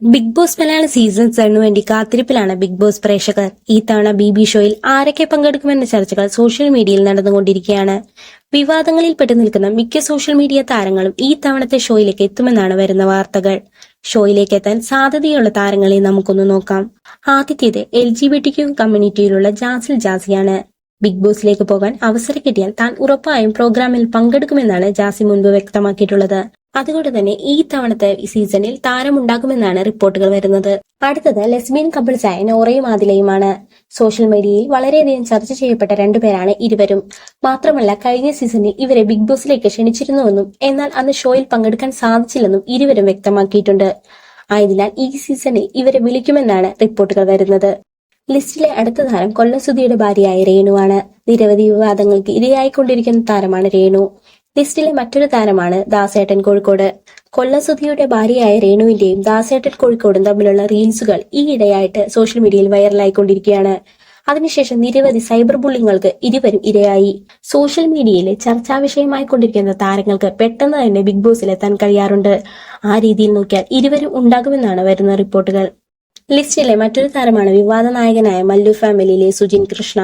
Big boss Malayalam season 7 വേണ്ടി കാത്തിരിപ്പിലാണ് big boss പ്രേക്ഷകർ. ഈ തവണ ബിബി ഷോയിൽ ആരൊക്കെ പങ്കെടുക്കുമെന്ന ചർച്ചകൾ സോഷ്യൽ മീഡിയയിൽ നടന്നുകൊണ്ടിരിക്കുകയാണ്. വിവാദങ്ങളിൽ പെട്ടു നിൽക്കുന്ന മിക്ക സോഷ്യൽ മീഡിയ താരങ്ങളും ഈ തവണത്തെ ഷോയിലേക്ക് എത്തുമെന്നാണ് വരുന്ന വാർത്തകൾ. ഷോയിലേക്ക് എത്താൻ സാധ്യതയുള്ള താരങ്ങളെ നമുക്കൊന്ന് നോക്കാം. ആദ്യത്തേത് LGBTQ കമ്മ്യൂണിറ്റിയിലുള്ള ജാസിൽ ജാസിയാണ്. ബിഗ് ബോസിലേക്ക് പോകാൻ അവസരം കിട്ടിയാൽ താൻ ഉറപ്പായും പ്രോഗ്രാമിൽ പങ്കെടുക്കുമെന്നാണ് ജാസി മുൻപ് വ്യക്തമാക്കിയിട്ടുള്ളത്. അതുകൊണ്ട് തന്നെ ഈ തവണത്തെ സീസണിൽ താരമുണ്ടാകുമെന്നാണ് റിപ്പോർട്ടുകൾ വരുന്നത്. അടുത്തത് ലെസ്ബിയൻ കപ്പിൾസായ നോറയും ആദിലയുമാണ്. സോഷ്യൽ മീഡിയയിൽ വളരെയധികം ചർച്ച ചെയ്യപ്പെട്ട രണ്ടുപേരാണ് ഇരുവരും. മാത്രമല്ല, കഴിഞ്ഞ സീസണിൽ ഇവരെ ബിഗ് ബോസിലേക്ക് ക്ഷണിച്ചിരുന്നുവെന്നും എന്നാൽ അന്ന് ഷോയിൽ പങ്കെടുക്കാൻ സാധിച്ചില്ലെന്നും ഇരുവരും വ്യക്തമാക്കിയിട്ടുണ്ട്. ആയതിനാൽ ഈ സീസണിൽ ഇവരെ വിളിക്കുമെന്നാണ് റിപ്പോർട്ടുകൾ വരുന്നത്. ലിസ്റ്റിലെ അടുത്ത താരം കൊല്ലസുധിയുടെ ഭാര്യയായ രേണുവാണ്. നിരവധി വിവാദങ്ങൾക്ക് ഇരയായിക്കൊണ്ടിരിക്കുന്ന താരമാണ് രേണു. ലിസ്റ്റിലെ മറ്റൊരു താരമാണ് ദാസേട്ടൻ കോഴിക്കോട്. കൊല്ലസുധിയുടെ ഭാര്യയായ രേണുവിന്റെയും ദാസേട്ടൻ കോഴിക്കോടും തമ്മിലുള്ള റീൽസുകൾ ഈയിടെയായിട്ട് സോഷ്യൽ മീഡിയയിൽ വൈറലായിക്കൊണ്ടിരിക്കുകയാണ്. അതിനുശേഷം നിരവധി സൈബർ ബുള്ളിങ്ങൾക്ക് ഇരുവരും ഇരയായി. സോഷ്യൽ മീഡിയയിലെ ചർച്ചാ വിഷയമായി കൊണ്ടിരിക്കുന്ന താരങ്ങൾക്ക് പെട്ടെന്ന് തന്നെ ബിഗ് ബോസിലെത്താൻ കഴിയാറുണ്ട്. ആ രീതിയിൽ നോക്കിയാൽ ഇരുവരും ഉണ്ടാകുമെന്നാണ് വരുന്ന റിപ്പോർട്ടുകൾ. ലിസ്റ്റിലെ മറ്റൊരു താരമാണ് വിവാദ നായകനായ മല്ലു ഫാമിലിയിലെ സുജിൻ കൃഷ്ണ.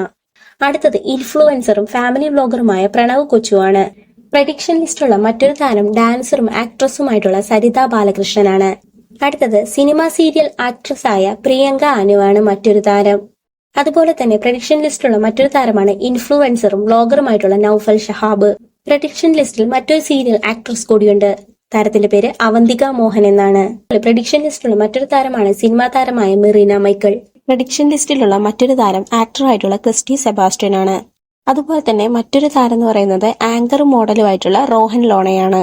അടുത്തത് ഇൻഫ്ലുവൻസറും ഫാമിലി വ്ലോഗറുമായ പ്രണവ് കൊച്ചുവാണ്. പ്രഡിക്ഷൻ ലിസ്റ്റുള്ള മറ്റൊരു താരം ഡാൻസറും ആക്ട്രസുമായിട്ടുള്ള സരിത ബാലകൃഷ്ണനാണ്. അടുത്തത് സിനിമ സീരിയൽ ആക്ട്രസായ പ്രിയങ്ക അനുവാണ് മറ്റൊരു താരം. അതുപോലെ തന്നെ പ്രഡിക്ഷൻ ലിസ്റ്റുള്ള മറ്റൊരു താരമാണ് ഇൻഫ്ലുവൻസറും വ്ലോഗറുമായിട്ടുള്ള നൌഫൽ ഷഹാബ്. പ്രഡിക്ഷൻ ലിസ്റ്റിൽ മറ്റൊരു സീരിയൽ ആക്ട്രസ് കൂടിയുണ്ട്. താരത്തിന്റെ പേര് അവന്തിക മോഹൻ എന്നാണ്. പ്രഡിക്ഷൻ ലിസ്റ്റിലുള്ള മറ്റൊരു താരമാണ് സിനിമാ താരമായ മെറീന മൈക്കിൾ. പ്രഡിക്ഷൻ ലിസ്റ്റിലുള്ള മറ്റൊരു താരം ആക്ടറായിട്ടുള്ള ക്രിസ്റ്റി സെബാസ്റ്റ്യൻ ആണ്. അതുപോലെ തന്നെ മറ്റൊരു താരം എന്ന് പറയുന്നത് ആങ്കറും മോഡലുമായിട്ടുള്ള റോഹൻ ലോണയാണ്.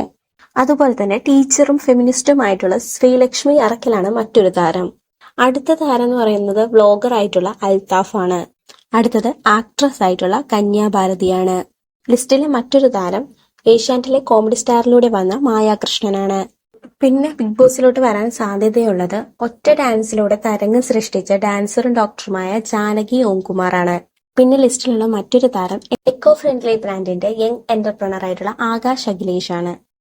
അതുപോലെ തന്നെ ടീച്ചറും ഫെമിനിസ്റ്റുമായിട്ടുള്ള ശ്രീലക്ഷ്മി അറക്കലാണ് മറ്റൊരു താരം. അടുത്ത താരം എന്ന് പറയുന്നത് വ്ലോഗർ ആയിട്ടുള്ള അൽത്താഫ് ആണ്. അടുത്തത് ആക്ട്രസ് ആയിട്ടുള്ള കന്യാ ഭാരതിയാണ്. ലിസ്റ്റിലെ മറ്റൊരു താരം ഏഷ്യാനെറ്റിലെ കോമഡി സ്റ്റാറിലൂടെ വന്ന മായാകൃഷ്ണനാണ്. പിന്നെ ബിഗ് ബോസിലോട്ട് വരാൻ സാധ്യതയുള്ളത് ഒറ്റ ഡാൻസിലൂടെ തരംഗം സൃഷ്ടിച്ച ഡാൻസറും ഡോക്ടറുമായ ജാനകി ഓംകുമാർ ആണ്. പിന്നെ ലിസ്റ്റിലുള്ള മറ്റൊരു താരം എക്കോ ഫ്രണ്ട്ലി ബ്രാൻഡിന്റെ യങ് എന്റർപ്രണർ ആയിട്ടുള്ള ആകാശ് അഖിലേഷ് ആണ്.